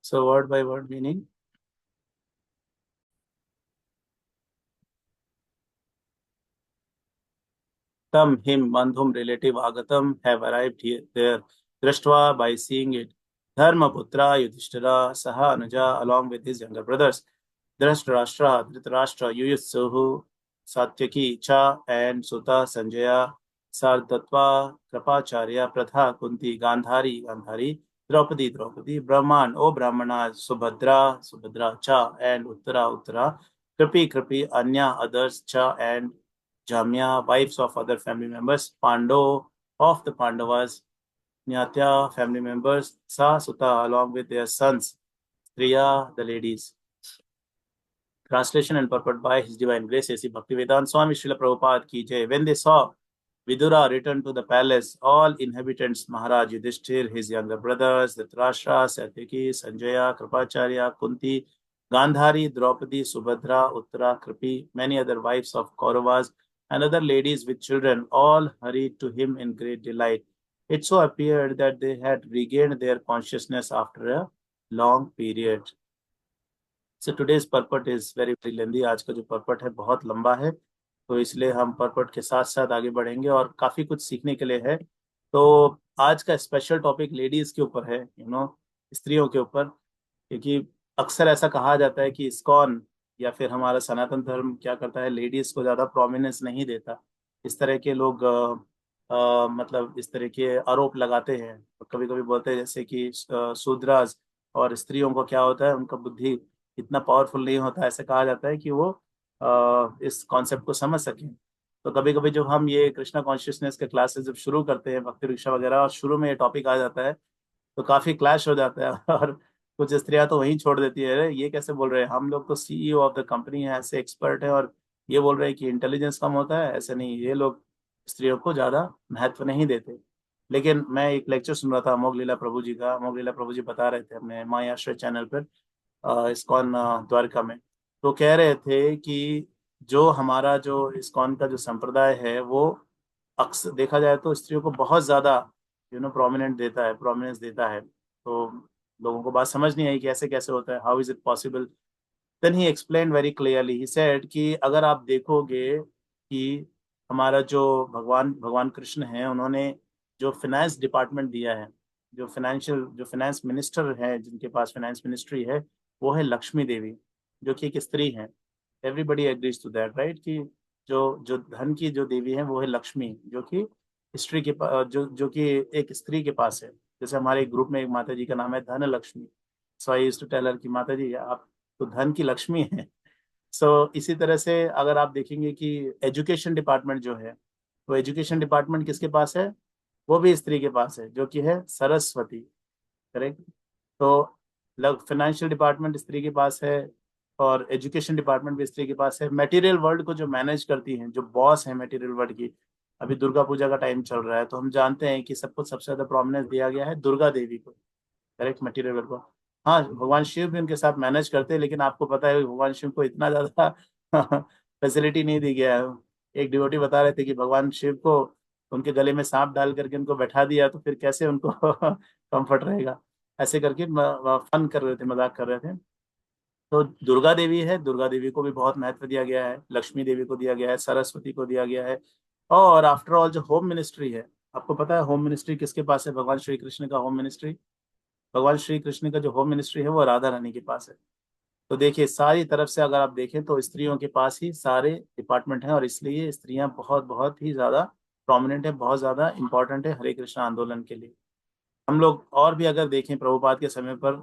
So word by word meaning. Tam, him, bandhum, relative, agatam have arrived here, there. Drashtva, by seeing it. Dharmaputra, Yudhishthira, Saha, Anuja, along with his younger brothers. Drashtrashtra, Dhritarashtra, Yuyutsuhu, Satyaki, Cha, and Sutta, Sanjaya, Sardatva, Kripacharya, Pratha, Kunti, Gandhari, Draupadi, Brahman, O Brahmana, Subhadra, Cha, and Uttara, Kripi, Anya, others, Cha, and Jamya, wives of other family members, Pando, of the Pandavas, Nyatya, family members, Sa, Sutta, along with their sons, Striya, the ladies. Translation and purport by His Divine Grace, A.C. Bhaktivedanta Swami Srila Prabhupada ki jai. When they saw Vidura return to the palace, all inhabitants, Maharaj Yudhishthir, his younger brothers, Dhritarashtra, Satyaki, Sanjaya, Kripacharya, Kunti, Gandhari, Draupadi, Subhadra, Uttara, Kripi, many other wives of Kauravas, and other ladies with children, all hurried to him in great delight. It so appeared that they had regained their consciousness after a long period. So today's purport is very lengthy. आज का जो purport है बहुत लंबा है, तो इसलिए हम purport के साथ साथ आगे बढ़ेंगे और काफी कुछ सीखने के लिए है। तो आज का स्पेशल टॉपिक लेडीज के ऊपर है, स्त्रियों के ऊपर, क्योंकि अक्सर ऐसा कहा जाता है कि इस्कॉन या फिर हमारा सनातन धर्म क्या करता है, लेडीज को ज्यादा प्रोमिनेंस नहीं देता। इस तरह के लोग मतलब इस तरह के आरोप लगाते हैं, कभी कभी बोलते हैं जैसे कि शूद्राज और स्त्रियों को क्या होता है, उनका बुद्धि इतना पावरफुल नहीं होता। ऐसे कहा जाता है कि वो इस कॉन्सेप्ट को समझ सकें। तो कभी कभी जब हम ये कृष्णा कॉन्शियसनेस के क्लासेस जब शुरू करते हैं, भक्ति रिक्शा वगैरह, और शुरू में ये टॉपिक आ जाता है तो काफी क्लैश हो जाता है और कुछ स्त्रियां तो वहीं छोड़ देती है, अरे ये कैसे बोल रहे हैं, हम लोग तो सीईओ ऑफ द कंपनी है, ऐसे एक्सपर्ट है, और ये बोल रहे हैं कि इंटेलिजेंस कम होता है। ऐसे नहीं, ये लोग स्त्रियों को ज्यादा महत्व नहीं देते। लेकिन मैं एक लेक्चर सुन रहा था अमोघ लीला प्रभु जी का। अमोघ लीला प्रभु जी बता रहे थे अपने माँ आश्रय चैनल पर, इस्कॉन द्वारका में। तो कह रहे थे कि जो हमारा जो इस्कॉन का जो संप्रदाय है वो अक्सर देखा जाए तो स्त्रियों को बहुत ज्यादा प्रोमिनेंस देता है। तो लोगों को बात समझ नहीं आई कि ऐसे कैसे होता है, how is it possible. Then he explain very clearly, he said कि अगर आप देखोगे कि हमारा जो भगवान भगवान कृष्ण है, उन्होंने जो फाइनेंस डिपार्टमेंट दिया है, जो फाइनेंस मिनिस्टर है, जिनके पास फाइनेंस मिनिस्ट्री है, वो है लक्ष्मी देवी, जो कि एक स्त्री है। Everybody agrees to that, right? कि जो जो धन की जो देवी है वो है लक्ष्मी, जो कि स्त्री के पास, जो कि एक स्त्री के पास है। जैसे हमारे ग्रुप में एक माता जी का नाम है Dhan Lakshmi. So I used to tell her कि माता जी आप तो धन की लक्ष्मी है। सो इसी तरह से अगर आप देखेंगे कि एजुकेशन डिपार्टमेंट जो है, तो एजुकेशन डिपार्टमेंट किसके पास है? वो भी स्त्री के पास है, जो कि है सरस्वती। करेक्ट? तो फाइनेंशियल डिपार्टमेंट स्त्री के पास है और एजुकेशन डिपार्टमेंट भी स्त्री के पास है। मटेरियल वर्ल्ड को जो मैनेज करती हैं, जो बॉस है मटेरियल वर्ल्ड की, अभी दुर्गा पूजा का टाइम चल रहा है, तो हम जानते हैं कि सबको सबसे ज्यादा प्रोमिनेंस दिया गया है दुर्गा देवी को। करेक्ट? मटेरियल वर्ल्ड को। हाँ, भगवान शिव भी उनके साथ मैनेज करते हैं, लेकिन आपको पता है भगवान शिव को इतना ज्यादा फैसिलिटी नहीं दी गया है। एक डिवोटी बता रहे थे कि भगवान शिव को उनके गले में सांप डाल करके उनको बैठा दिया, तो फिर कैसे उनको कंफर्ट रहेगा। ऐसे करके फन कर रहे थे, मजाक कर रहे थे। तो दुर्गा देवी है, दुर्गा देवी को भी बहुत महत्व दिया गया है, लक्ष्मी देवी को दिया गया है, सरस्वती को दिया गया है। और आफ्टर ऑल जो होम मिनिस्ट्री है, आपको पता है होम मिनिस्ट्री किसके पास है? भगवान श्री कृष्ण का होम मिनिस्ट्री, भगवान श्री कृष्ण का जो होम मिनिस्ट्री है वो राधा रानी के पास है। तो देखिए, सारी तरफ से अगर आप देखें तो स्त्रियों के पास ही सारे डिपार्टमेंट हैं, और इसलिए स्त्रियां बहुत बहुत ही ज्यादा प्रोमिनेंट है, बहुत ज्यादा इंपॉर्टेंट है हरे कृष्ण आंदोलन के लिए। हम लोग और भी अगर देखें प्रभुपाद के समय पर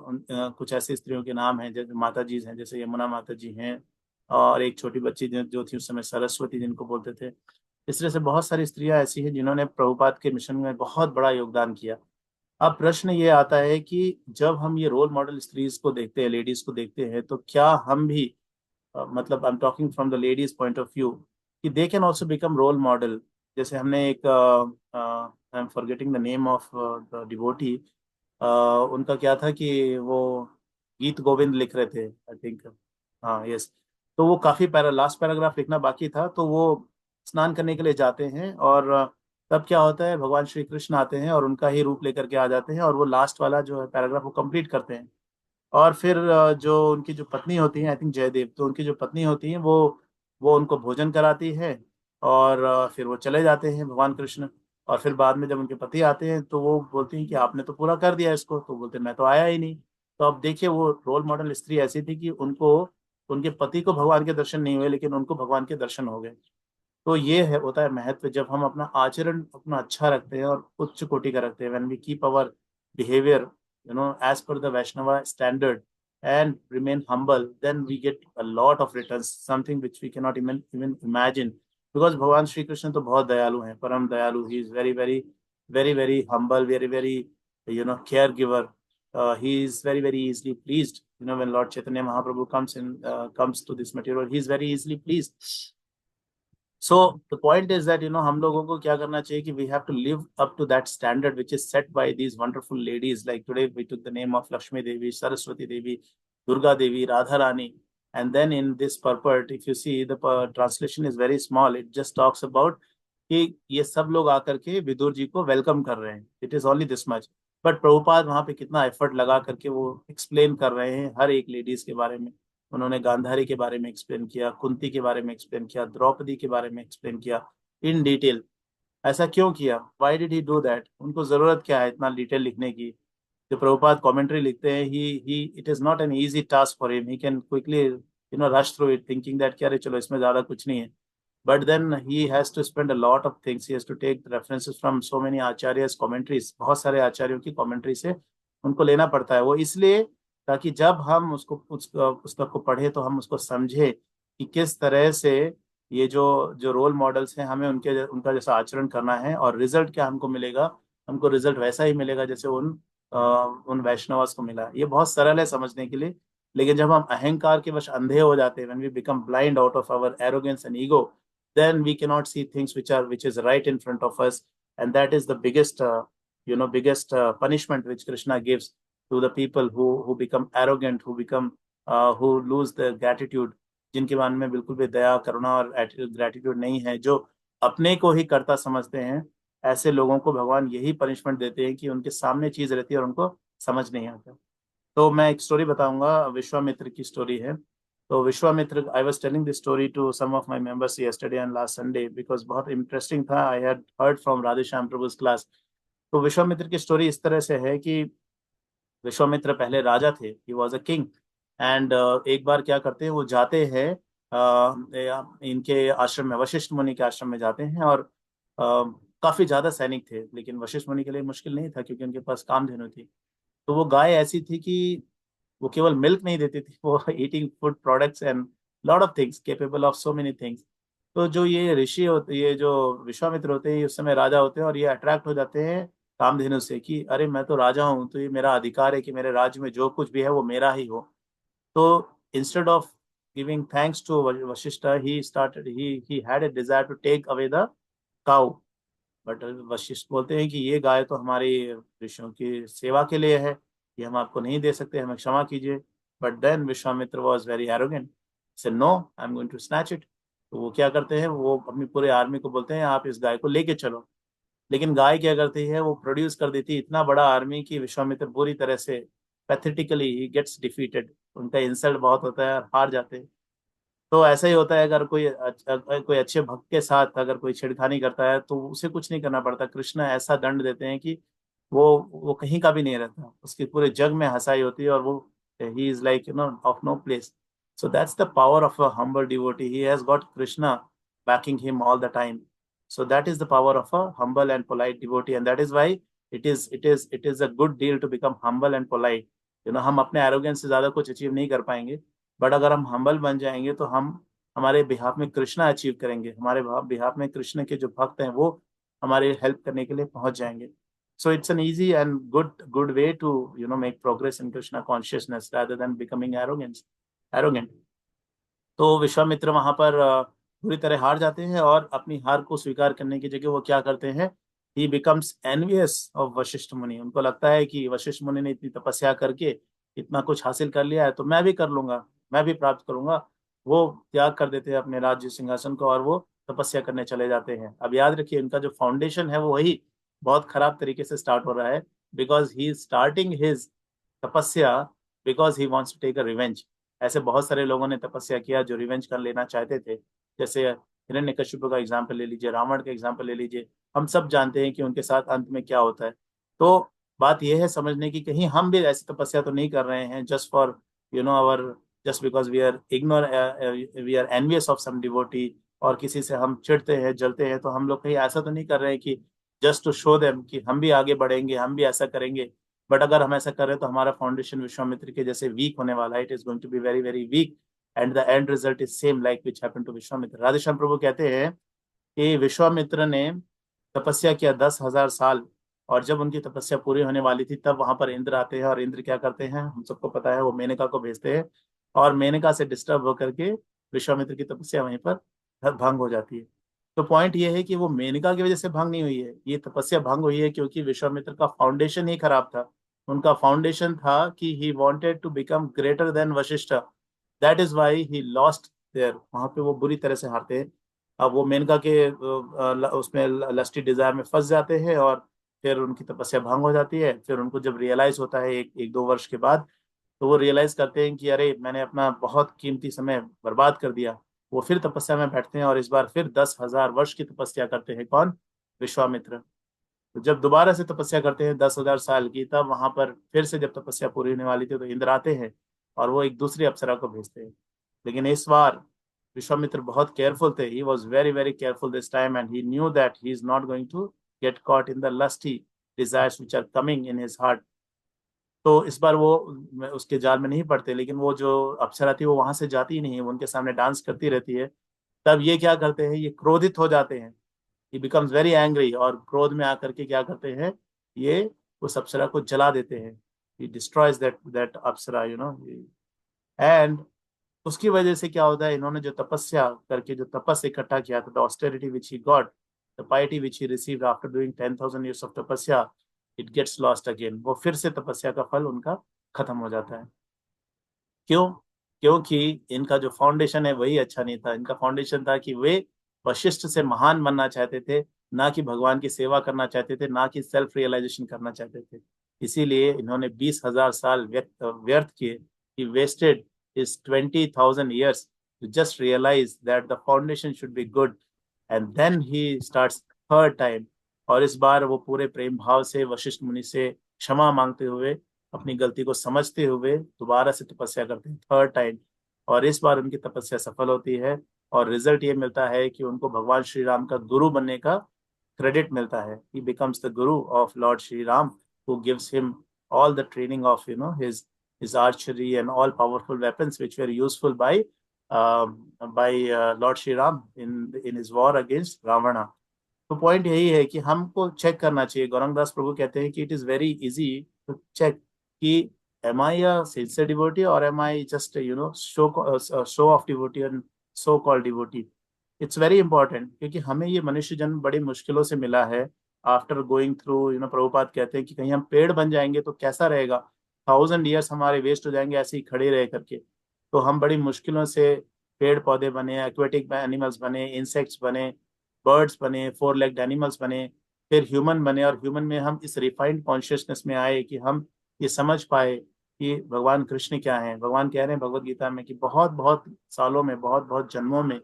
कुछ ऐसी स्त्रियों के नाम हैं, जैसे माता जी हैं, जैसे यमुना माता जी हैं, और एक छोटी बच्ची जो थी उस समय सरस्वती जिनको बोलते थे। इस तरह से बहुत सारी स्त्रियां ऐसी हैं जिन्होंने प्रभुपाद के मिशन में बहुत बड़ा योगदान किया। अब प्रश्न ये आता है कि जब हम ये रोल मॉडल स्त्रीज को देखते हैं, लेडीज को देखते हैं, तो क्या हम भी मतलब I am talking from the ladies point of view, कि they can also become role model. जैसे हमने एक I am forgetting the name of the devotee, उनका क्या था कि वो गीत गोविंद लिख रहे थे, आई थिंक। हाँ, यस। तो वो काफी लास्ट पैराग्राफ लिखना बाकी था, तो वो स्नान करने के लिए जाते हैं, और तब क्या होता है, भगवान श्री कृष्ण आते हैं और उनका ही रूप लेकर के आ जाते हैं, और वो लास्ट वाला जो है पैराग्राफ वो कंप्लीट करते हैं। और फिर जो उनकी जो पत्नी होती है, आई थिंक जयदेव, तो उनकी जो पत्नी होती है वो उनको भोजन कराती है, और फिर वो चले जाते हैं भगवान कृष्ण। और फिर बाद में जब उनके पति आते हैं तो वो बोलती हैं कि आपने तो पूरा कर दिया इसको, तो बोलते हैं, मैं तो आया ही नहीं। तो अब देखिए, वो रोल मॉडल स्त्री ऐसी थी कि उनको, उनके पति को भगवान के दर्शन नहीं हुए, लेकिन उनको भगवान के दर्शन हो गए। तो ये है, होता है महत्व, जब हम अपना आचरण अपना अच्छा रखते हैं और उच्च कोटि का रखते हैं, when we keep our behaviour as per the Vaishnava standard and remain humble, then we get a lot of returns, something which we cannot even imagine, because भगवान श्री कृष्ण तो बहुत दयालु हैं, परम दयालु। he is very very very very humble, very very caregiver. He is very very easily pleased. When Lord Chaitanya Mahaprabhu comes to this material, he is very easily pleased. So the point is that हम लोगों को क्या करना चाहिए कि we have to live up to that standard which is set by these wonderful ladies. Like today we took the name of Lakshmi Devi, Saraswati Devi, Durga Devi, Radha Rani, and then in this purport, if you see, the translation is very small. It just talks about कि ये सब लोग आकर के विदुर जी को welcome कर रहे हैं। It is only this much. But Prabhupada वहां पे कितना एफर्ट लगा करके वो एक्सप्लेन कर रहे हैं हर एक लेडीज के बारे में। उन्होंने गांधारी के बारे में एक्सप्लेन किया, कुंती के बारे में एक्सप्लेन किया, द्रौपदी के बारे में एक्सप्लेन किया इन डिटेल। ऐसा क्यों किया? Why did he do that? उनको जरूरत क्या है इतना डिटेल लिखने की? जो प्रभुपाद कमेंट्री लिखते हैं, he it is not an easy task for him. He can quickly rush through it, thinking that क्या, अरे चलो इसमें ज्यादा कुछ नहीं है। But then he has to spend a lot of things. He has to take references from so many acharyas commentaries, बहुत सारे आचार्यों की कमेंट्री से उनको लेना पड़ता है। वो इसलिए, ताकि जब हम उसको उस पुस्तक को पढ़े तो हम उसको समझे कि किस तरह से ये जो जो रोल मॉडल्स हैं, हमें उनका जैसा आचरण करना है, और रिजल्ट क्या हमको मिलेगा। हमको रिजल्ट वैसा ही मिलेगा जैसे उन वैष्णवास को मिला। ये बहुत सरल है समझने के लिए, लेकिन जब हम अहंकार के वश अंधे हो जाते हैं, when we become blind out of our arrogance and ego, then we cannot see things which is right in front of us. And that is the biggest punishment which Krishna gives to the people who become arrogant, who lose their gratitude, जिनके मन में बिल्कुल भी दया, करुणा और gratitude नहीं है, जो अपने को ही कर्ता समझते हैं। ऐसे लोगों को भगवान यही पनिशमेंट देते हैं कि उनके सामने चीज रहती है और उनको समझ नहीं आता। तो मैं एक स्टोरी बताऊंगा, विश्वामित्र की स्टोरी है। तो Vishwamitra, I was telling this story to some of my members yesterday and last Sunday, because बहुत इंटरेस्टिंग था। I had heard from Radhe Shyam Prabhu's class. तो विश्वामित्र की स्टोरी इस तरह से है कि विश्वामित्र पहले राजा थे, he was a king. And एक बार क्या करते हैं, वो जाते हैं इनके आश्रम में, वशिष्ठ मुनि के आश्रम में जाते हैं। और काफी ज्यादा सैनिक थे, लेकिन वशिष्ठ मुनि के लिए मुश्किल नहीं था क्योंकि उनके पास कामधेनु थी। तो वो गाय ऐसी थी कि वो केवल मिल्क नहीं देती थी, वो eating food products and lot of things, capable of so many things. तो जो ये ऋषि होते, ये जो विश्वामित्र होते हैं, ये उस समय राजा होते हैं, और ये अट्रैक्ट हो जाते हैं कामधेनु से कि अरे मैं तो राजा हूँ, तो ये मेरा अधिकार है कि मेरे राज्य में जो कुछ भी है वो मेरा ही हो। तो instead of giving thanks to Vashishtha, he had a desire to take away the cow. But Vashishtha बोलते हैं कि ये गाय तो हमारी ऋषियों की सेवा के लिए है, ये हम आपको नहीं दे सकते, हमें क्षमा कीजिए। But then Vishwamitra was very arrogant, say no, I am going to snatch it. तो वो क्या करते हैं, वो अपनी पूरे आर्मी को बोलते हैं आप इस गाय को लेके चलो। लेकिन गाय क्या करती है, वो प्रोड्यूस कर देती है इतना बड़ा आर्मी कि विश्वामित्र पूरी तरह से पैथेटिकली ही गेट्स डिफीटेड। उनका इंसल्ट बहुत होता है और हार जाते हैं। तो ऐसा ही होता है, अगर कोई अच्छे भक्त के साथ अगर कोई छेड़खानी करता है तो उसे कुछ नहीं करना पड़ता। कृष्ण ऐसा दंड देते हैं कि वो कहीं का भी नहीं रहता, उसके पूरे जग में हंसाई होती है, और वो he is like of no place. So that's the power of a humble devotee, he has got Krishna backing him all the time. So that is the power of a humble and polite devotee, and that is why it is a good deal to become humble and polite. हम अपने arrogance से ज्यादा कुछ achieve नहीं कर पाएंगे, but अगर हम हम्बल बन जाएंगे तो हम हमारे बिहाफ में कृष्णा अचीव करेंगे। हमारे बिहाफ में कृष्ण के जो भक्त हैं वो हमारे हेल्प करने के लिए पहुंच जाएंगे। So it's an easy and good way to make progress in Krishna consciousness rather than becoming arrogant. तो विश्वामित्र वहां पर पूरी तरह हार जाते हैं, और अपनी हार को स्वीकार करने की जगह वो क्या करते हैं, ही बिकम्स एनवियस ऑफ वशिष्ठ मुनि। उनको लगता है कि वशिष्ठ मुनि ने इतनी तपस्या करके इतना कुछ हासिल कर लिया है, तो मैं भी कर लूंगा, मैं भी प्राप्त करूंगा। वो त्याग कर देते हैं अपने राज्य सिंहासन को, और वो तपस्या करने चले जाते हैं। अब याद रखिए, इनका जो फाउंडेशन है वो वही बहुत खराब तरीके से स्टार्ट हो रहा है, because he starting his tapasya because he wants to take a revenge. ऐसे बहुत सारे लोगों ने तपस्या किया जो रिवेंज कर लेना चाहते थे। जैसे हिरण्यकशिपु का एग्जाम्पल ले लीजिए, रावण का एग्जाम्पल ले लीजिए। हम सब जानते हैं कि उनके साथ अंत में क्या होता है। तो बात यह है समझने की, कहीं हम भी ऐसी तपस्या तो नहीं कर रहे हैं just for our, just because we are ignore, we are envious of some devotee, और किसी से हम चिढ़ते हैं जलते हैं, तो हम लोग कहीं ऐसा तो नहीं कर रहे हैं कि जस्ट टू शो देम कि हम भी आगे बढ़ेंगे, हम भी ऐसा करेंगे। बट अगर हम ऐसा कर रहे हैं तो हमारा फाउंडेशन विश्वामित्र के जैसे वीक होने वाला है। It is going to be very very weak, and the end result is same like which happened to Vishwamitra. Radheshyam Prabhu कहते हैं कि विश्वामित्र ने तपस्या किया 10,000 साल, और जब उनकी तपस्या पूरी होने वाली थी तब वहां पर इंद्र आते हैं, और इंद्र क्या करते हैं हम सबको पता है, वो मेनका को भेजते हैं, और मेनका से डिस्टर्ब होकर के विश्वामित्र की तपस्या वहीं पर भंग हो जाती है। तो पॉइंट ये है कि वो मेनका की वजह से भंग नहीं हुई है, ये तपस्या भंग हुई है क्योंकि विश्वामित्र का फाउंडेशन ही खराब था। उनका फाउंडेशन था कि he wanted to become greater than Vashishtha, that is why he lost there, वहां पे वो बुरी तरह से हारते हैं। अब वो मेनका के उसमें लस्टी डिजायर में फंस जाते हैं, और फिर उनकी तपस्या भंग हो जाती है। फिर उनको जब रियलाइज होता है एक दो वर्ष के बाद, तो वो रियलाइज करते हैं कि अरे मैंने अपना बहुत कीमती समय बर्बाद कर दिया। वो फिर तपस्या में बैठते हैं, और इस बार फिर 10,000 वर्ष की तपस्या करते हैं। कौन? विश्वामित्र। तो जब दोबारा से तपस्या करते हैं 10,000 साल की, तब वहां पर फिर से जब तपस्या पूरी होने वाली थी तो इंद्र आते हैं, और वो एक दूसरी अप्सरा को भेजते हैं। लेकिन इस बार विश्वामित्र बहुत केयरफुल थे। He was very very careful this time, and he knew that he is not going to get caught in the lusty desires which are coming in his heart. तो इस बार वो उसके जाल में नहीं पड़ते, लेकिन वो जो अप्सरा थी वो वहां से जाती ही नहीं है, वो उनके सामने डांस करती रहती है। तब ये क्या करते हैं, ये क्रोधित हो जाते हैं। ही बिकम्स वेरी एंग्री, और क्रोध में आकर के क्या करते हैं, ये उस अप्सरा को जला देते हैं। ही destroys that that Apsara, and उसकी वजह से क्या होता है, इन्होंने जो तपस्या करके जो तपस इकट्ठा किया था, the austerity which he got, the पाइटी which he received after doing 10,000 years of तपस्या, इट गेट्स लॉस्ट अगेन। वो फिर से तपस्या का फल उनका खत्म हो जाता है। क्यों? क्योंकि इनका जो फाउंडेशन है वही अच्छा नहीं था। इनका फाउंडेशन था कि वे वशिष्ठ से महान बनना चाहते थे, ना कि भगवान की सेवा करना चाहते थे, ना कि सेल्फ रियलाइजेशन करना चाहते थे। इसीलिए इन्होंने 20,000 साल व्यर्थ किए। ही wasted is 20,000 years to just realize that the foundation should be good, and then he starts third time। और इस बार वो पूरे प्रेम भाव से वशिष्ठ मुनि से क्षमा मांगते हुए, अपनी गलती को समझते हुए दोबारा से तपस्या करते हैं थर्ड टाइम। और इस बार उनकी तपस्या सफल होती है, और रिजल्ट ये मिलता है कि उनको भगवान श्री राम का गुरु बनने का क्रेडिट मिलता है। ही becomes the Guru of Lord Shri Ram, who gives him all the training of his archery and all powerful weapons which were useful by Lord Shri Ram in his war against Ravana। तो point यही है कि हमको check करना चाहिए। गौरंगदास प्रभु कहते हैं कि it is very easy to check कि am I a sincere devotee, और am I just show off devotee and so called devotee. It's very important, क्योंकि हमें ये मनुष्य जन्म बड़ी मुश्किलों से मिला है। आफ्टर गोइंग थ्रू, प्रभुपाद कहते हैं कि कहीं हम पेड़ बन जाएंगे तो कैसा रहेगा, 1,000 years हमारे वेस्ट हो जाएंगे ऐसे ही खड़े रह करके। तो हम बड़ी मुश्किलों से पेड़ पौधे बने, एक्वेटिक एनिमल्स बने, इंसेक्ट्स बने, बर्ड्स बने, फोर लेग्ड एनिमल्स बने, फिर ह्यूमन बने, और ह्यूमन में हम इस रिफाइंड कॉन्शियसनेस में आए कि हम ये समझ पाए कि भगवान कृष्ण क्या है। भगवान कह रहे हैं भगवत गीता में कि बहुत बहुत सालों में, बहुत बहुत जन्मों में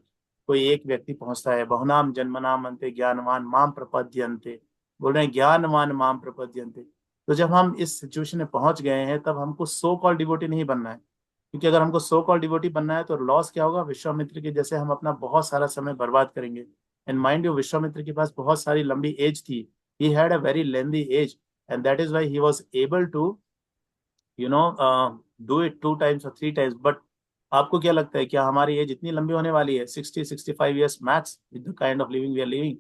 कोई एक व्यक्ति पहुंचता है। बहुनाम जन्मनाम अंते ज्ञानवान माम प्रपद्यन्ते, बोल रहे हैं ज्ञानवान माम प्रपद्यन्ते। तो जब हम इस सिचुएशन में पहुंच गए हैं, तब हमको सो कॉल डिवोटी नहीं बनना है। क्योंकि अगर हमको सो कॉल डिवोटी बनना है तो लॉस क्या होगा, विश्वामित्र के जैसे हम अपना बहुत सारा समय बर्बाद करेंगे। एंड माइंड यू, विश्वामित्र के पास बहुत सारी लंबी एज थी। He had a very lengthy age, and that is why he was able to do it 2 times और 3 times। बट आपको क्या लगता है, क्या हमारी एज इतनी लंबी होने वाली है? 60-65 years max, with the kind of living we are living.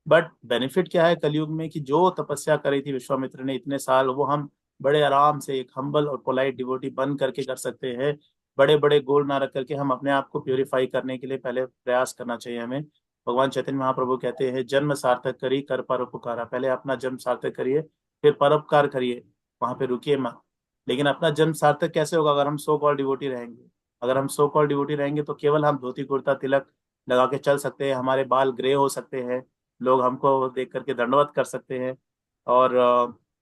But benefit क्या है कलयुग में, कि जो तपस्या करी थी विश्वामित्र ने इतने साल, वो हम बड़े आराम से एक हम्बल और पोलाइट डिवोटी बन करके कर सकते हैं। बड़े बड़े गोल ना रख करके हम अपने आप को प्योरीफाई करने के लिए पहले प्रयास करना चाहिए हमें। भगवान चैतन्य महाप्रभु कहते हैं, जन्म सार्थक करी कर परोपकारा। पहले अपना जन्म सार्थक करिए, फिर परोपकार करिए, वहां पे रुकिए मत। लेकिन अपना जन्म सार्थक कैसे होगा, अगर हम सो कॉल डिवोटी रहेंगे। अगर हम सो कॉल डिवोटी रहेंगे तो केवल हम धोती कुर्ता तिलक लगा के चल सकते हैं, हमारे बाल ग्रे हो सकते हैं, लोग हमको देख करके दंडवत कर सकते हैं, और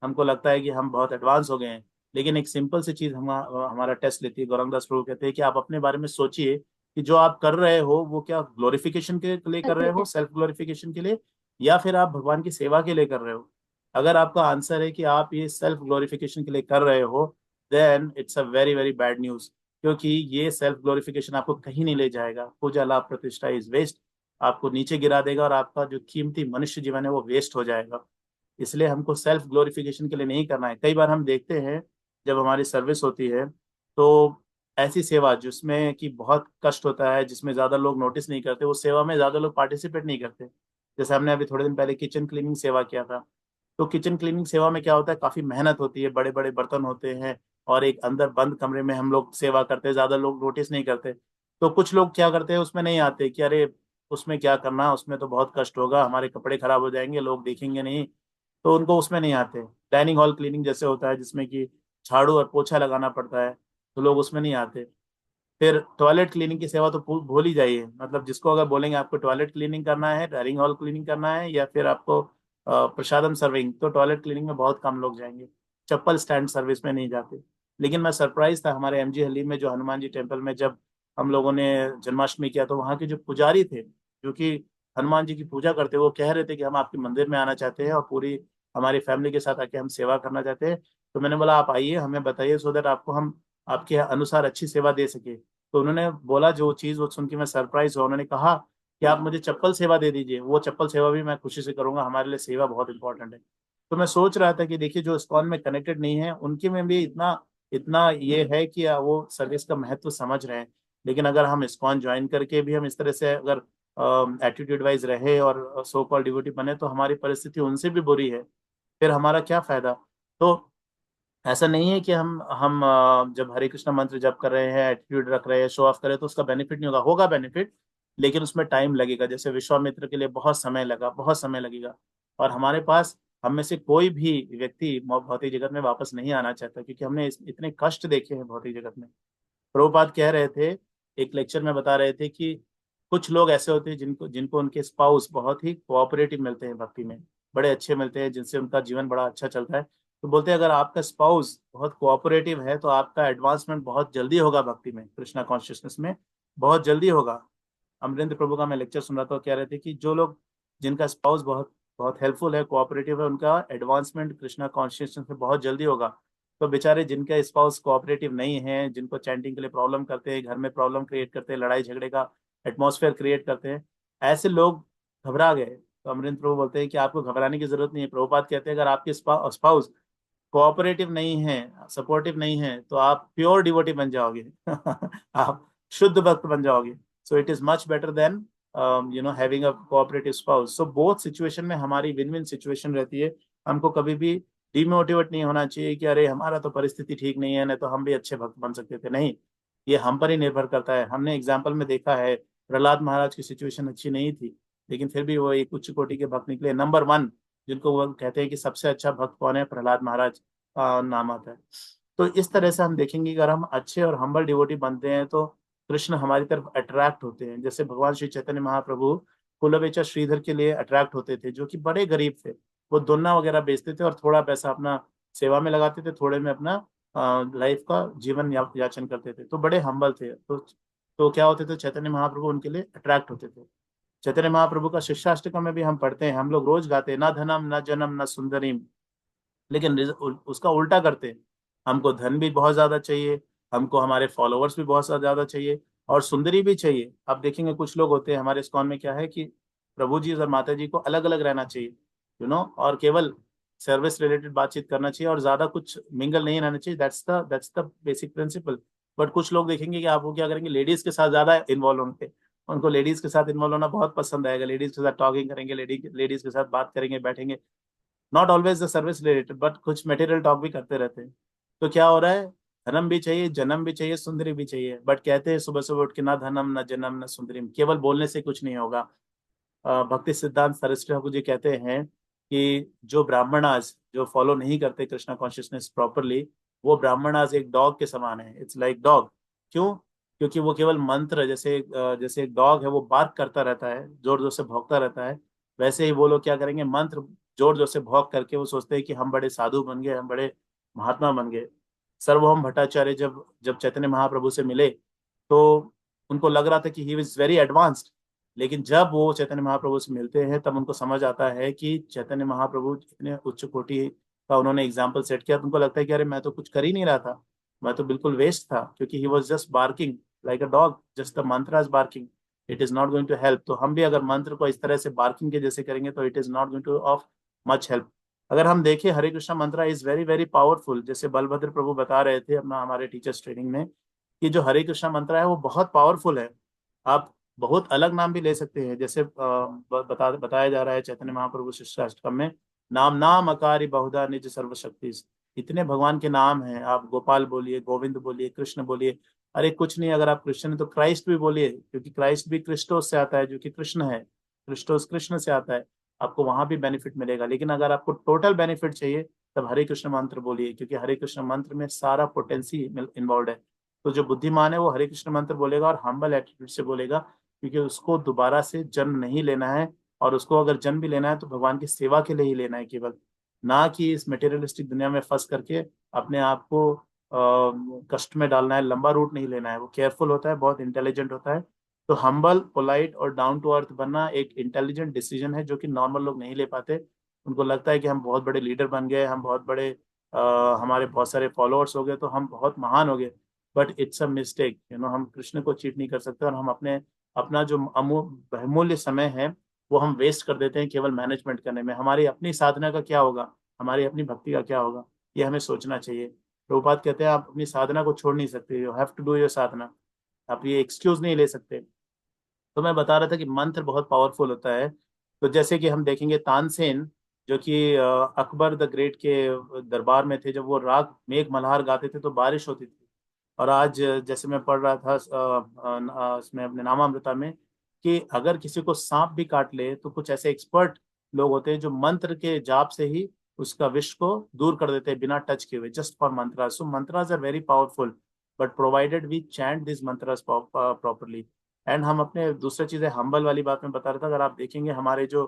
हमको लगता है कि हम बहुत एडवांस हो गए हैं। लेकिन एक सिंपल सी चीज हमारा टेस्ट लेती है। गौरंगदास प्रभु कहते हैं कि आप अपने बारे में सोचिए कि जो आप कर रहे हो वो क्या ग्लोरिफिकेशन के लिए कर रहे हो, सेल्फ ग्लोरिफिकेशन के लिए, या फिर आप भगवान की सेवा के लिए कर रहे हो। अगर आपका आंसर है कि आप ये सेल्फ ग्लोरिफिकेशन के लिए कर रहे हो, then it's a very very bad news. क्योंकि ये सेल्फ ग्लोरिफिकेशन आपको कहीं नहीं ले जाएगा। पूजा लाभ प्रतिष्ठा इज वेस्ट, आपको नीचे गिरा देगा और आपका जो कीमती मनुष्य जीवन है वो वेस्ट हो जाएगा। इसलिए हमको सेल्फ ग्लोरिफिकेशन के लिए नहीं करना है। कई बार हम देखते हैं जब हमारी सर्विस होती है तो ऐसी सेवा जिसमें कि बहुत कष्ट होता है, जिसमें ज्यादा लोग नोटिस नहीं करते, उस सेवा में ज्यादा लोग पार्टिसिपेट नहीं करते। जैसे हमने अभी थोड़े दिन पहले किचन क्लीनिंग सेवा किया था। तो किचन क्लीनिंग सेवा में क्या होता है, काफी मेहनत होती है, बड़े बड़े बर्तन होते हैं और एक अंदर बंद कमरे में हम लोग सेवा करते हैं, ज्यादा लोग नोटिस नहीं करते। तो कुछ लोग क्या करते हैं, उसमें नहीं आते कि अरे उसमें क्या करना, उसमें तो बहुत कष्ट होगा, हमारे कपड़े खराब हो जाएंगे, लोग देखेंगे नहीं। तो उनको उसमें नहीं आते। डाइनिंग हॉल क्लीनिंग जैसे होता है जिसमें कि झाड़ू और पोछा लगाना पड़ता है, तो लोग उसमें नहीं आते। फिर टॉयलेट क्लीनिंग की सेवा तो भूल ही जाइए। मतलब जिसको अगर बोलेंगे आपको टॉयलेट क्लीनिंग करना है, डाइनिंग हॉल क्लीनिंग करना है, या फिर आपको प्रसादम सर्विंग, तो टॉयलेट क्लीनिंग में बहुत कम लोग जाएंगे। चप्पल स्टैंड सर्विस में नहीं जाते। लेकिन मैं सरप्राइज था हमारे एमजी हली में जो हनुमान जी टेम्पल में जब हम लोगों ने जन्माष्टमी किया, तो वहाँ के जो पुजारी थे जो कि हनुमान जी की पूजा करते, वो कह रहे थे कि हम आपके मंदिर में आना चाहते हैं और पूरी हमारी फैमिली के साथ आके हम सेवा करना चाहते हैं। तो मैंने बोला आप आइए, हमें बताइए, सो दैट आपको हम आपके अनुसार अच्छी सेवा दे सके। तो उन्होंने बोला जो चीज़, वो सुन के मैं सरप्राइज हुआ। उन्होंने कहा कि आप मुझे चप्पल सेवा दे दीजिए, वो चप्पल सेवा भी मैं खुशी से करूंगा, हमारे लिए सेवा बहुत इंपॉर्टेंट है। तो मैं सोच रहा था कि देखिए जो इस्कॉन में कनेक्टेड नहीं है उनके में भी इतना इतना ये है कि वो सर्विस का महत्व समझ रहे हैं। लेकिन अगर हम इस्कॉन ज्वाइन करके भी हम इस तरह से अगर एटीट्यूड वाइज रहे और सो कॉल डिवोटी बने, तो हमारी परिस्थिति उनसे भी बुरी है। फिर हमारा क्या फायदा। तो ऐसा नहीं है कि हम जब हरे कृष्ण मंत्र जप कर रहे हैं, एटीट्यूड रख रहे हैं, शो ऑफ कर रहे हैं, तो उसका बेनिफिट नहीं होगा। होगा बेनिफिट, लेकिन उसमें टाइम लगेगा। जैसे विश्वामित्र के लिए बहुत समय लगा, बहुत समय लगेगा। और हमारे पास, हम में से कोई भी व्यक्ति भौतिक जगत में वापस नहीं आना चाहता, क्योंकि हमने इतने कष्ट देखे हैं भौतिक जगत में। प्रभुपाद कह रहे थे, एक लेक्चर में बता रहे थे कि कुछ लोग ऐसे होते हैं जिनको जिनको उनके स्पाउस बहुत ही कोऑपरेटिव मिलते हैं भक्ति में, बड़े अच्छे मिलते हैं, जिनसे उनका जीवन बड़ा अच्छा चलता है। तो बोलते हैं अगर आपका स्पाउस बहुत कोऑपरेटिव है तो आपका एडवांसमेंट बहुत जल्दी होगा भक्ति में, कृष्णा कॉन्शियसनेस में बहुत जल्दी होगा। अमरिंद्र प्रभु का मैं लेक्चर सुन रहा था, कह रहे थे कि जो लोग, जिनका स्पाउस बहुत बहुत हेल्पफुल है, कोऑपरेटिव है, उनका एडवांसमेंट कृष्णा कॉन्शियसनेस में बहुत जल्दी होगा। तो बेचारे जिनके स्पाउस कोऑपरेटिव नहीं है, जिनको चैंटिंग के लिए प्रॉब्लम करते हैं, घर में प्रॉब्लम क्रिएट करते हैं, लड़ाई झगड़े का एटमॉस्फेयर क्रिएट करते हैं, ऐसे लोग घबरा गए। तो अमरिंद्र प्रभु बोलते हैं कि आपको घबराने की जरूरत नहीं है। प्रभुपाद कहते हैं अगर आपके स्पाउस कोऑपरेटिव नहीं है, सपोर्टिव नहीं है, तो आप प्योर डिवोटी बन जाओगे आप शुद्ध भक्त बन जाओगे। So it is much better than having a cooperative spouse. So both situation में हमारी विन विन सिचुएशन रहती है। हमको कभी भी डिमोटिवेट नहीं होना चाहिए कि अरे हमारा तो परिस्थिति ठीक नहीं है, नहीं तो हम भी अच्छे भक्त बन सकते थे। नहीं, ये हम पर ही निर्भर करता है। हमने एग्जाम्पल में देखा है, प्रहलाद महाराज की सिचुएशन अच्छी नहीं थी, लेकिन फिर भी वो एक उच्च कोटि के भक्त निकले। नंबर वन, जिनको वो कहते हैं कि सबसे अच्छा भक्त कौन है, प्रहलाद महाराज का नाम आता है। तो इस तरह से हम देखेंगे कि अगर हम अच्छे और हम्बल डिवोटी बनते हैं तो कृष्ण हमारी तरफ अट्रैक्ट होते हैं। जैसे भगवान श्री चैतन्य महाप्रभु कुलवेचा श्रीधर के लिए अट्रैक्ट होते थे, जो कि बड़े गरीब थे। वो दोना वगैरह बेचते थे और थोड़ा पैसा अपना सेवा में लगाते थे, थोड़े में अपना लाइफ का जीवन याचन करते थे, तो बड़े हम्बल थे। तो क्या होते थे, चैतन्य महाप्रभु उनके लिए अट्रैक्ट होते थे। चैतन्य महाप्रभु का शिष्याष्टकम में भी हम पढ़ते हैं, हम लोग रोज गाते हैं, ना धनम न जनम न सुंदरीम। लेकिन उसका उल्टा करते हैं। हमको धन भी बहुत ज्यादा चाहिए, हमको हमारे फॉलोअर्स भी बहुत ज्यादा चाहिए, और सुंदरी भी चाहिए। आप देखेंगे कुछ लोग होते हैं हमारे इस्कॉन में, क्या है कि प्रभु जी और माता जी को अलग अलग रहना चाहिए, और केवल सर्विस रिलेटेड बातचीत करना चाहिए और ज्यादा कुछ मिंगल नहीं रहना चाहिए। That's the basic principle. But कुछ लोग देखेंगे कि आप वो क्या करेंगे, लेडीज के साथ ज्यादा इन्वॉल्व होंगे। उनको लेडीज के साथ इन्वॉल्व होना बहुत पसंद आएगा, लेडीज के साथ टॉकिंग करेंगे, लेडीज के साथ बात करेंगे, बैठेंगे। Not always the service related, but कुछ मटेरियल टॉक भी करते रहते हैं। तो क्या हो रहा है, धनम भी चाहिए, जन्म भी चाहिए, सुंदरी भी चाहिए, बट कहते हैं सुबह सुबह उठ के, ना धनम न जन्म न सुंदरी। केवल बोलने से कुछ नहीं होगा। भक्ति सिद्धांत सरस्वती ठाकुर जी कहते हैं कि जो ब्राह्मण आज जो फॉलो नहीं करते कृष्णा कॉन्शियसनेस प्रॉपरली, वो ब्राह्मण आज एक डॉग के समान है। It's like dog. क्यों? क्योंकि वो केवल मंत्र, जैसे एक डॉग है वो बार्क करता रहता है, जोर जोर से भौंकता रहता है, वैसे ही वो लोग क्या करेंगे, मंत्र जोर जोर से भौंक करके वो सोचते हैं कि हम बड़े साधु बन गए, हम बड़े महात्मा बन गए। सर्वभौम भट्टाचार्य जब जब चैतन्य महाप्रभु से मिले तो उनको लग रहा था कि ही वाज वेरी एडवांस्ड, लेकिन जब वो चैतन्य महाप्रभु से मिलते हैं तब उनको समझ आता है कि चैतन्य महाप्रभु इतने उच्च कोटि का उन्होंने एग्जाम्पल सेट किया। तो उनको लगता है कि अरे मैं तो कुछ कर ही नहीं रहा था, मैं तो बिल्कुल वेस्ट था, क्योंकि he was just barking like a dog, just the mantra is barking, it is not going to help. तो हम भी अगर मंत्र को इस तरह से बार्किंग के जैसे करेंगे तो it is not going two of much help. अगर हम देखें हरे कृष्णा मंत्र इज वेरी वेरी पावरफुल, जैसे बलभद्र प्रभु बता रहे थे अपना हमारे टीचर्स ट्रेनिंग में कि जो हरे कृष्णा मंत्र है वो बहुत पावरफुल है। आप बहुत अलग नाम भी ले सकते हैं, जैसे बताया जा रहा है चैतन्य महाप्रभु शिष्टाष्टकम में, नाम नाम अकारी बहुधा निज सर्वशक्ति। इतने भगवान के नाम हैं, आप गोपाल बोलिए, गोविंद बोलिए, कृष्ण बोलिए, अरे कुछ नहीं, अगर आप क्रिश्चियन है तो क्राइस्ट भी बोलिए, क्योंकि क्राइस्ट भी क्रिस्टोस से आता है जो कि कृष्ण है, क्रिस्टोस कृष्ण से आता है, आपको वहां भी बेनिफिट मिलेगा। लेकिन अगर आपको टोटल बेनिफिट चाहिए तब हरे कृष्ण मंत्र बोलिए, क्योंकि हरे कृष्ण मंत्र में सारा पोटेंसी इन्वॉल्व है। तो जो बुद्धिमान है वो हरे कृष्ण मंत्र बोलेगा और हम्बल एटीट्यूड से बोलेगा, क्योंकि उसको दोबारा से जन्म नहीं लेना है, और उसको अगर जन्म भी लेना है तो भगवान की सेवा के लिए ही लेना है केवल, ना कि इस मटेरियलिस्टिक दुनिया में फंस करके अपने आप को कष्ट में डालना है। लंबा रूट नहीं लेना है, वो केयरफुल होता है, बहुत इंटेलिजेंट होता है। तो हम्बल, पोलाइट और डाउन टू अर्थ बनना एक इंटेलिजेंट डिसीजन है जो कि नॉर्मल लोग नहीं ले पाते। उनको लगता है कि हम बहुत बड़े लीडर बन गए, हम बहुत बड़े हमारे बहुत सारे फॉलोअर्स हो गए तो हम बहुत महान हो गए, बट इट्स अ मिस्टेक, हम कृष्ण को चीट नहीं कर सकते, और हम अपने अपना जो बहुमूल्य समय है वो हम वेस्ट कर देते हैं केवल मैनेजमेंट करने में। हमारी अपनी साधना का क्या होगा, हमारी अपनी भक्ति का क्या होगा, ये हमें सोचना चाहिए। प्रभुपाद कहते हैं आप अपनी साधना को छोड़ नहीं सकते, you have to do your sadhana, आप ये एक्सक्यूज नहीं ले सकते। तो मैं बता रहा था कि मंत्र बहुत पावरफुल होता है। तो जैसे कि हम देखेंगे तानसेन, जो कि अकबर द ग्रेट के दरबार में थे, जब वो राग मेघ मल्हार गाते थे तो बारिश होती थी। और आज जैसे मैं पढ़ रहा था इसमें अपने नामामृता में, कि अगर किसी को सांप भी काट ले तो कुछ ऐसे एक्सपर्ट लोग होते हैं जो मंत्र के जाप से ही उसका विष को दूर कर देते हैं बिना टच किए हुए, just for mantras. So mantras are very powerful, but provided we chant this mantras properly. And हम अपने दूसरी चीजें हम्बल वाली बात में बता रहा था, अगर आप देखेंगे हमारे जो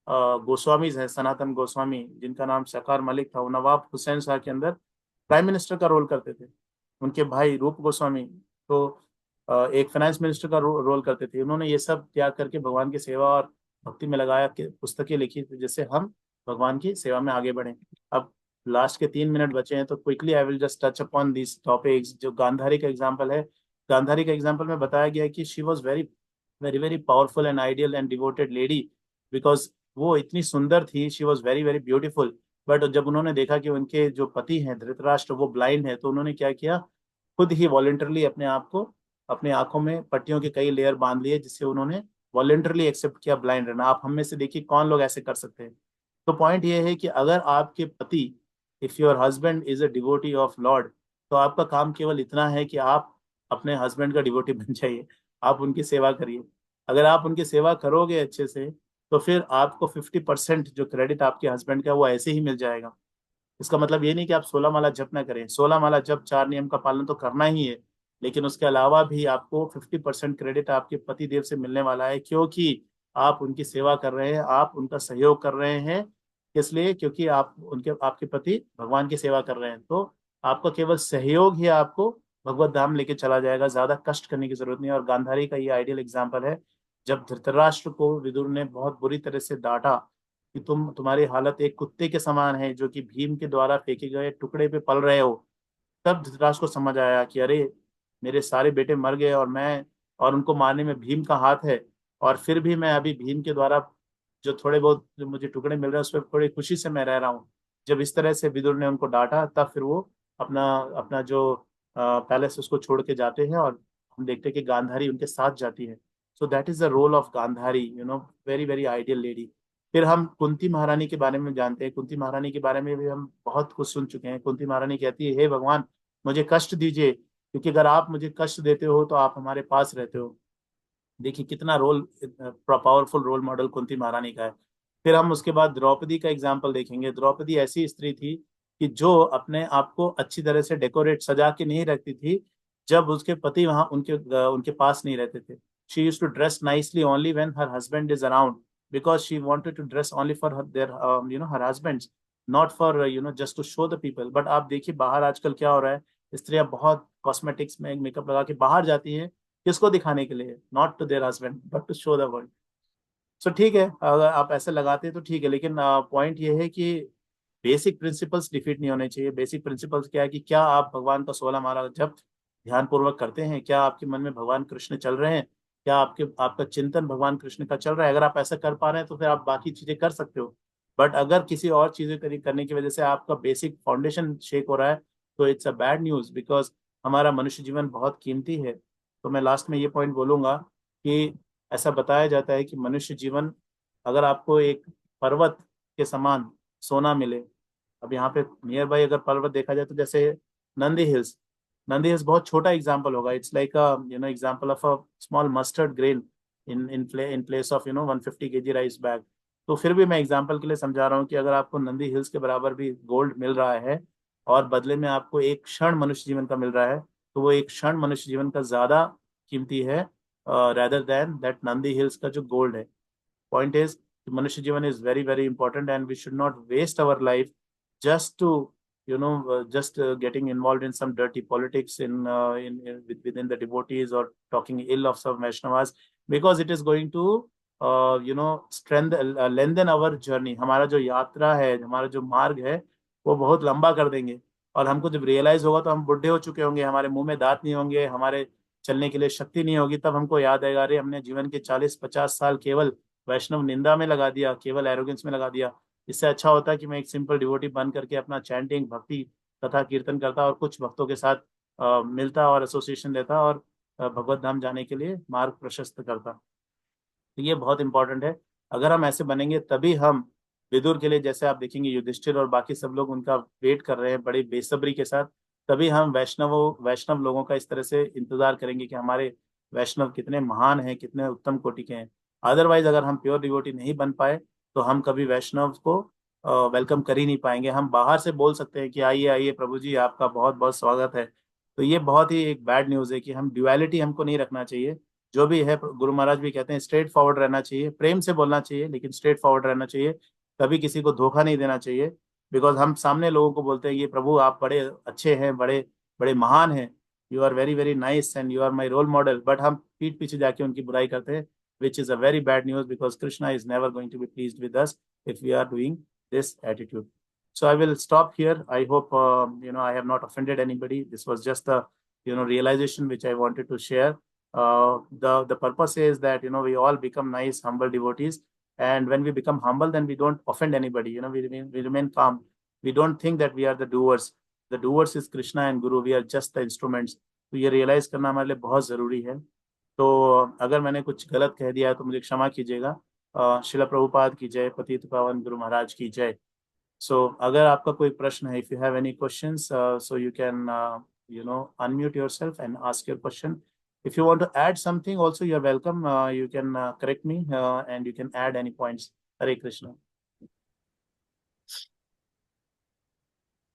गोस्वामीज हैं, सनातन गोस्वामी जिनका नाम सकार मलिक था, वो नवाब हुसैन शाह के अंदर प्राइम मिनिस्टर का रोल करते थे। उनके भाई रूप गोस्वामी तो एक फाइनेंस मिनिस्टर का रोल करते थे। उन्होंने ये सब त्याग करके भगवान की सेवा और भक्ति में लगाया, पुस्तकें लिखी जिससे हम भगवान की सेवा में आगे बढ़े। अब लास्ट के 3 मिनट बचे हैं तो quickly I will just touch upon this topics. जो गांधारी का एग्जाम्पल है, गांधारी का एग्जाम्पल में बताया गया है कि she was very very very powerful and ideal and devoted lady, because वो इतनी सुंदर थी, she was very very beautiful. But जब उन्होंने देखा कि उनके जो पति हैं धृतराष्ट्र वो ब्लाइंड है, तो उन्होंने क्या किया, खुद ही वॉलेंटरली अपने आप को, अपने आंखों में पट्टियों के कई लेयर बांध लिए, जिससे उन्होंने वॉलेंटरली एक्सेप्ट किया ब्लाइंड रहना। आप हम में से देखिए कौन लोग ऐसे कर सकते हैं। तो पॉइंट ये है कि अगर आपके पति, if your husband is a devotee of Lord, तो आपका काम केवल इतना है कि आप अपने हस्बैंड का डिवोटी बन जाइए, आप उनकी सेवा करिए। अगर आप उनकी सेवा करोगे अच्छे से तो फिर आपको 50% जो क्रेडिट आपके हस्बैंड का वो ऐसे ही मिल जाएगा। इसका मतलब ये नहीं कि आप 16 माला जप ना करें, 16 माला जप, 4 नियम का पालन तो करना ही है, लेकिन उसके अलावा भी आपको 50% क्रेडिट आपके पति देव से मिलने वाला है, क्योंकि आप उनकी सेवा कर रहे हैं, आप उनका सहयोग कर रहे हैं। इसलिए क्योंकि आप उनके आपके पति भगवान की सेवा कर रहे हैं, तो आपका केवल सहयोग ही आपको भगवत धाम लेके चला जाएगा, ज्यादा कष्ट करने की जरूरत नहीं है। और गांधारी का ये आइडियल एग्जाम्पल है, जब धृतराष्ट्र को विदुर ने बहुत बुरी तरह से डांटा कि तुम्हारी हालत एक कुत्ते के समान है जो कि भीम के द्वारा फेंके गए टुकड़े पे पल रहे हो, तब धृतराष्ट्र को समझ आया कि अरे मेरे सारे बेटे मर गए और मैं, और उनको मारने में भीम का हाथ है, और फिर भी मैं अभी भीम के द्वारा जो थोड़े बहुत जो मुझे टुकड़े मिल रहे हैं उस पर थोड़ी खुशी से मैं रह रहा हूँ। जब इस तरह से विदुर ने उनको डांटा तब फिर वो अपना अपना जो पैलेस उसको छोड़ के जाते हैं, और हम देखते हैं कि गांधारी उनके साथ जाती है। So that is the role of Gandhari, very very ideal lady. फिर हम कुंती महारानी के बारे में जानते हैं, कुंती महारानी के बारे में भी हम बहुत कुछ सुन चुके हैं। कुंती महारानी कहती है, हे भगवान मुझे कष्ट दीजिए, क्योंकि अगर आप मुझे कष्ट देते हो तो आप हमारे पास रहते हो। देखिए कितना role, powerful role model Kunti महारानी का है। फिर हम उसके बाद द्रौपदी का एग्जाम्पल देखेंगे। द्रौपदी ऐसी स्त्री थी कि जो अपने आप को अच्छी तरह से डेकोरेट सजा के नहीं रखती थी जब उसके पति वहां उनके पास नहीं रहते थे। She use to dress nicely only when her husband is around, because she wanted to dress only for there her husbands, not for just to show the people. But आप देखिए बाहर आजकल क्या हो रहा है, स्त्रियां बहुत कॉस्मेटिक्स में मेकअप लगा के बाहर जाती हैं, किसको दिखाने के लिए? Not to their husband but to show the world. So ठीक है, अगर आप ऐसे लगाते हैं तो ठीक है, लेकिन पॉइंट ये है कि बेसिक प्रिंसिपल्स डिफीट नहीं होने चाहिए। बेसिक प्रिंसिपल्स क्या है कि क्या आप भगवान का 16 माला जप ध्यान पूर्वक करते हैं? क्या आपके मन में भगवान कृष्ण चल रहे हैं? क्या आपका चिंतन भगवान कृष्ण का चल रहा है? अगर आप ऐसा कर पा रहे हैं तो फिर आप बाकी चीजें कर सकते हो। बट अगर किसी और चीजें करने की वजह से आपका बेसिक फाउंडेशन शेक हो रहा है, तो it's a bad news, because हमारा मनुष्य जीवन बहुत कीमती है। तो मैं लास्ट में ये पॉइंट बोलूंगा कि ऐसा बताया जाता है कि मनुष्य जीवन, अगर आपको एक पर्वत के समान सोना मिले, अब यहाँ पे नियर बाई अगर पर्वत देखा जाए तो जैसे नंदी हिल्स, नंदी हिल्स बहुत छोटा एग्जाम्पल होगा, it's like example of a small mustard grain in place of 150 kg rice bag. तो फिर भी मैं एग्जाम्पल के लिए समझा रहा हूँ कि अगर आपको नंदी हिल्स के बराबर भी गोल्ड मिल रहा है और बदले में आपको एक क्षण मनुष्य जीवन का मिल रहा है, तो वो एक क्षण मनुष्य जीवन का ज्यादा कीमती है rather than that Nandi Hills का जो गोल्ड है। पॉइंट इज, मनुष्य जीवन is very very important and we should not waste our life just to just getting involved in some dirty politics within the devotees, or talking ill of some Vaishnavas, because it is going to lengthen our journey। हमारा जो यात्रा है, हमारा जो मार्ग है, वो बहुत लंबा कर देंगे। और हमको जब रियलाइज होगा तो हम बुढ़े हो चुके होंगे, हमारे मुंह में दांत नहीं होंगे, हमारे चलने के लिए शक्ति नहीं होगी। तब हमको याद आएगा, अरे हमने जीवन के 40-50 साल केवल वैष्णव निंदा में लगा दिया, केवल एरोगेंस में लगा दिया। इससे अच्छा होता है कि मैं एक सिंपल डिवोटी बन करके अपना चैंटिंग, भक्ति तथा कीर्तन करता और कुछ भक्तों के साथ मिलता और एसोसिएशन लेता और भगवत धाम जाने के लिए मार्ग प्रशस्त करता। तो ये बहुत इंपॉर्टेंट है। अगर हम ऐसे बनेंगे तभी हम विदुर के लिए, जैसे आप देखेंगे युधिष्ठिर और बाकी सब लोग उनका वेट कर रहे हैं बड़ी बेसब्री के साथ, तभी हम वैष्णव लोगों का इस तरह से इंतजार करेंगे कि हमारे वैष्णव कितने महान हैं, कितने उत्तम कोटि के हैं। अदरवाइज अगर हम प्योर डिवोटी नहीं बन पाए तो हम कभी वैष्णव को वेलकम कर ही नहीं पाएंगे। हम बाहर से बोल सकते हैं कि आइए आइए प्रभु जी, आपका बहुत बहुत स्वागत है। तो ये बहुत ही एक बैड न्यूज़ है कि हम ड्युअलिटी हमको नहीं रखना चाहिए। जो भी है, गुरु महाराज भी कहते हैं स्ट्रेट फॉरवर्ड रहना चाहिए, प्रेम से बोलना चाहिए, लेकिन स्ट्रेट फॉरवर्ड रहना चाहिए। कभी किसी को धोखा नहीं देना चाहिए। बिकॉज हम सामने लोगों को बोलते हैं कि प्रभु आप बड़े अच्छे हैं, बड़े बड़े महान हैं, you are very very nice and you are my role model, but हम पीठ पीछे जाके उनकी बुराई करते हैं, which is a very bad news, because Krishna is never going to be pleased with us if we are doing this attitude. So I will stop here. I hope I have not offended anybody. This was just a realization which I wanted to share. The purpose is that we all become nice, humble devotees, and when we become humble, then we don't offend anybody. We remain calm. We don't think that we are the doers. The doers is Krishna and Guru. We are just the instruments. तो ये realise करना हमारे लिए बहुत ज़रूरी है। तो अगर मैंने कुछ गलत कह दिया है तो मुझे क्षमा कीजिएगा। शिला प्रभुपाद की जय, पतित पावन गुरु महाराज की जय। सो अगर आपका कोई प्रश्न है, if you have any questions, so you can unmute yourself and ask your question. If you want to add something also, you are welcome. You can correct me and you can add any points. Hare Krishna.